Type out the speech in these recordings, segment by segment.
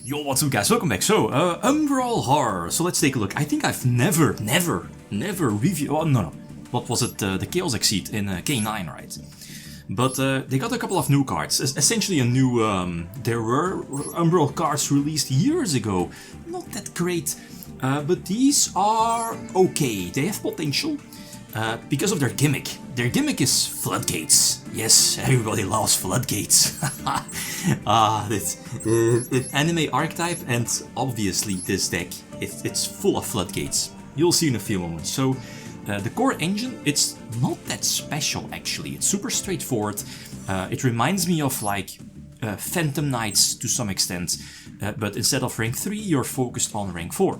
Yo, what's up guys, welcome back. So, Umbral Horror, so let's take a look. I think I've never reviewed, oh no, what was it, the Chaos Exceed in K9, right? But they got a couple of new cards, essentially a new, there were Umbral cards released years ago, not that great, but these are okay, they have potential. Because of their gimmick. Their gimmick is Floodgates. Yes, everybody loves Floodgates. It's an anime archetype, and obviously this deck, it's full of Floodgates. You'll see in a few moments. So, the core engine, it's not that special actually. It's super straightforward. It reminds me of like Phantom Knights to some extent, but instead of rank 3, you're focused on rank 4.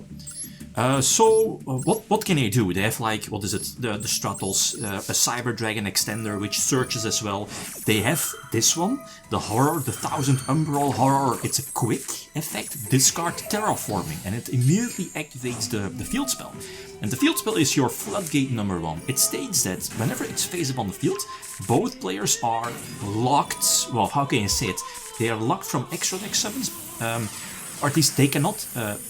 What can they do? They have like, what is it, the Stratos, a Cyber Dragon extender which searches as well. They have this one, the Horror, the 1000 Umbral Horror. It's a quick effect, discard Terraforming, and it immediately activates the field spell. And the field spell is your Floodgate number 1. It states that whenever it's face up on the field, both players are locked, well, how can you say it? They are locked from extra deck summons, or at least they cannot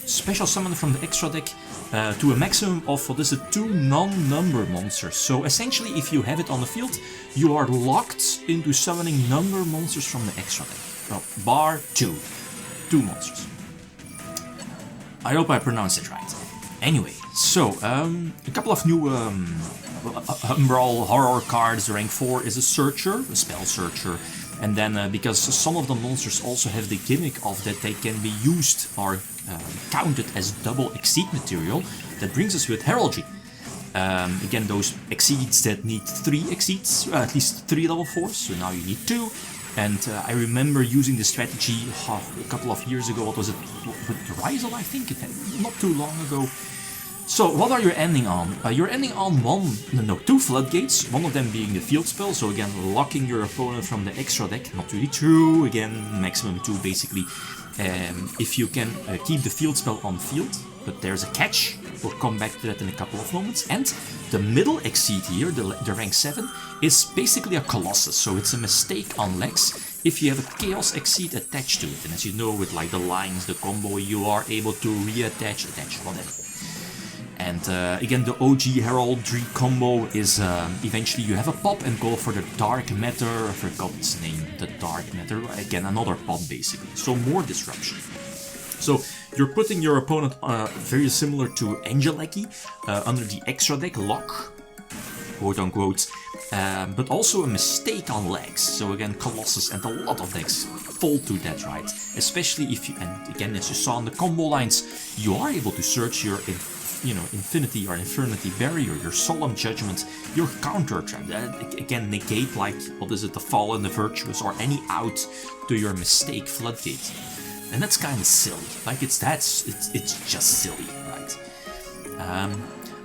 special summon from the extra deck to a maximum of, what is it, 2 non-number monsters. So essentially, if you have it on the field, you are locked into summoning number monsters from the extra deck. Well, bar 2 monsters. I hope I pronounced it right. Anyway, so a couple of new Umbral Horror cards. Rank 4 is a Searcher, a Spell Searcher. And then, because some of the monsters also have the gimmick of that they can be used or counted as double exceed material, that brings us with Heraldry. Again, those exceeds that need 3 exceeds, at least 3 level 4s, so now you need 2. And I remember using this strategy a couple of years ago, what was it, with Rizal, I think, not too long ago. So, what are you ending on? You're ending on 2 Floodgates, one of them being the field spell, so again, locking your opponent from the extra deck, not really true, again, maximum 2 basically, if you can keep the field spell on field, but there's a catch, we'll come back to that in a couple of moments, and the middle exceed here, the rank 7, is basically a Colossus, so it's a mistake on Lex if you have a Chaos Exceed attached to it, and as you know, with like the lines, the combo, you are able to reattach, attach, whatever. And again, the OG Heraldry combo is eventually you have a pop and go for the Dark Matter, I forgot its name, the Dark Matter, again another pop basically, so more disruption. So you're putting your opponent very similar to Angelaki under the extra deck lock, quote unquote, but also a mistake on legs, so again Colossus and a lot of decks fall to that, right? Especially if you, and again as you saw on the combo lines, you are able to search your Infinity or Infernity Barrier, your Solemn Judgment, your Counter Trap, again negate like, what is it, the Fallen, the Virtuous, or any out to your mistake Floodgate. And that's kind of silly, like it's just silly, right?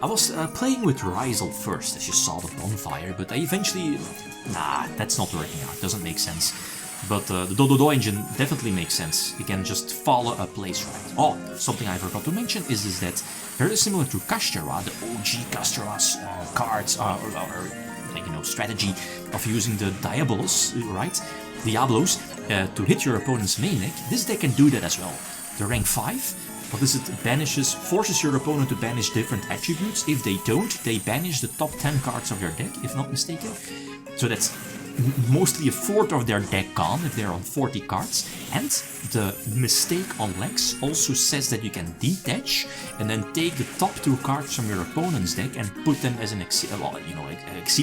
I was playing with Rizal first, as you saw the bonfire, but I eventually, nah, that's not working out, doesn't make sense. But the Dododo engine definitely makes sense. Again, just follow a place right. Oh, something I forgot to mention is that very similar to Kashtera, the OG Kashtera's cards, or like, strategy of using the Diabolos, right? Diablos, to hit your opponent's main deck. This deck can do that as well. The rank 5, what is it? Forces your opponent to banish different attributes. If they don't, they banish the top 10 cards of your deck, if not mistaken. So that's mostly a fourth of their deck gone if they're on 40 cards, and the mistake on Lex also says that you can detach and then take the top 2 cards from your opponent's deck and put them as an exceed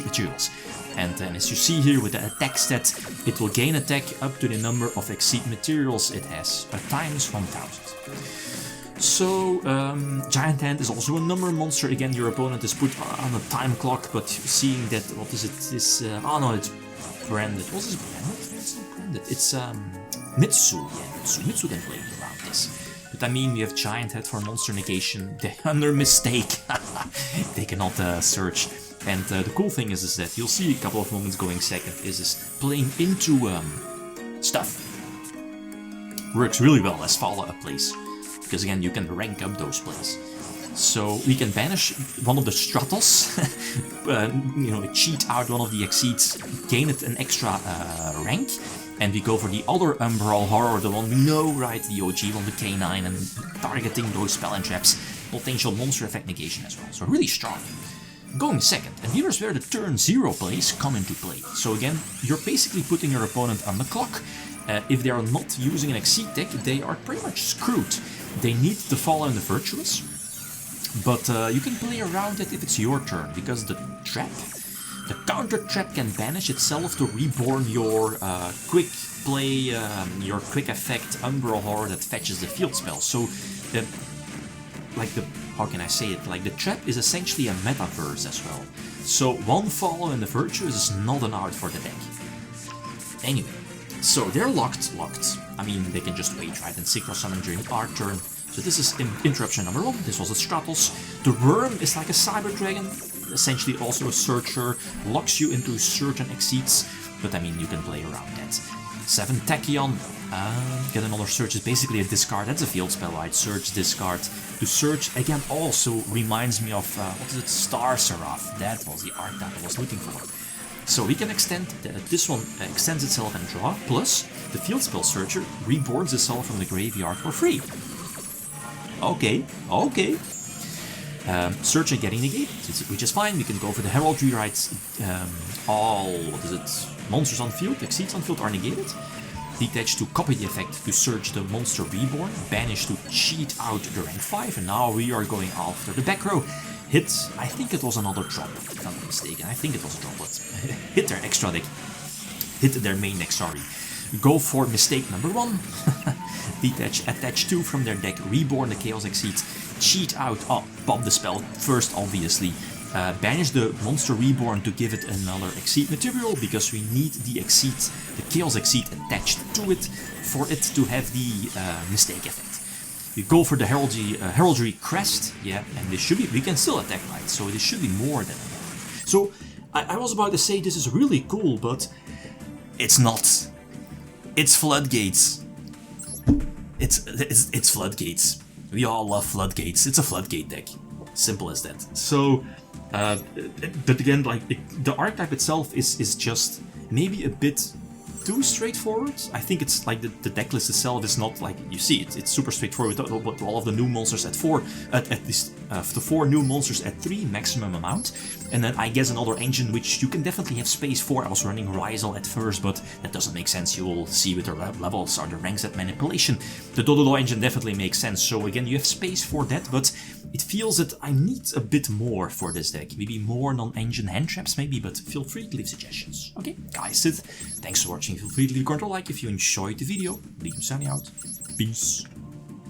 materials. And then as you see here with the attack stat, it will gain attack up to the number of exceed materials it has, times 1000. So, Giant Hand is also a number monster. Again, your opponent is put on a time clock, but seeing that, what is it, this, oh no, it's branded. What's this branded? It's not branded. It's Mitsu. Yeah, Mitsu can play around this. But I mean, we have Giant Head for monster negation. They under mistake. They cannot search. And the cool thing is that you'll see a couple of moments going second. Is playing into stuff. Works really well as follow up plays, because again you can rank up those plays. So we can banish one of the Stratos, cheat out one of the exceeds, gain it an extra rank, And we go for the other Umbral Horror, the one we know, right? The OG one, the K9, and targeting those spell and traps, potential monster effect negation as well. So really strong. Going second, and here's where the turn 0 plays come into play. So again, you're basically putting your opponent on the clock. If they are not using an Exceed deck, they are pretty much screwed. They need to follow in the Virtuous, but you can play around it if it's your turn, because the trap, the counter trap can banish itself to reborn your quick play, your quick effect Umbral Horror that fetches the field spell. So, like the, how can I say it, like the trap is essentially a metaverse as well. So one follow in the Virtuous is not an out for the deck. Anyway, so they're locked. I mean, they can just wait, right, and synchro summon during our turn. So this is interruption number 1, this was the Stratos. The Worm is like a Cyber Dragon, essentially also a Searcher, locks you into certain Exceeds, but I mean, you can play around that. 7 Tachyon, get another Search is basically a discard, that's a field spell, right? Search, discard. To Search, again, also reminds me of, what is it, Star Seraph, that was the archetype I was looking for. So we can extend, this one extends itself and draw, plus the field spell Searcher reborns itself from the graveyard for free. Okay. Searcher getting negated, which is fine. We can go for the Heraldry rights. All, what is it? Monsters on field, Exceeds on field are negated. Detach to copy the effect to search the monster reborn. Banish to cheat out the rank 5. And now we are going after the back row. Hit, I think it was another drop, if I'm not mistaken. I think it was a drop, but hit their extra deck. Hit their main deck, sorry. Go for mistake number 1. Detach, attach 2 from their deck, reborn the Chaos Exceed, cheat out, pop the spell first obviously, banish the monster reborn to give it another Exceed material, because we need the Exceed, the Chaos Exceed attached to it, for it to have the mistake effect. We go for the Heraldry Crest, yeah, and this should be, we can still attack, right, so this should be more than enough. So, I was about to say this is really cool, but it's not. It's Floodgates. It's Floodgates. We all love Floodgates. It's a Floodgate deck. Simple as that. So, but again, like the archetype itself is just maybe a bit too straightforward. I think it's like the deck list itself is not like, you see it's super straightforward with all of the new monsters at 4, at least the 4 new monsters at 3 maximum amount, and then I guess another engine which you can definitely have space for. I was running Ryzel at first, but that doesn't make sense. You will see with the levels are the ranks at manipulation. The Dodo engine definitely makes sense, so again you have space for that, but it feels that I need a bit more for this deck. Maybe more non-engine hand traps maybe, but feel free to leave suggestions. Okay, guys, thanks for watching. Feel free to leave a comment or like if you enjoyed the video. Leave me signing out. Peace.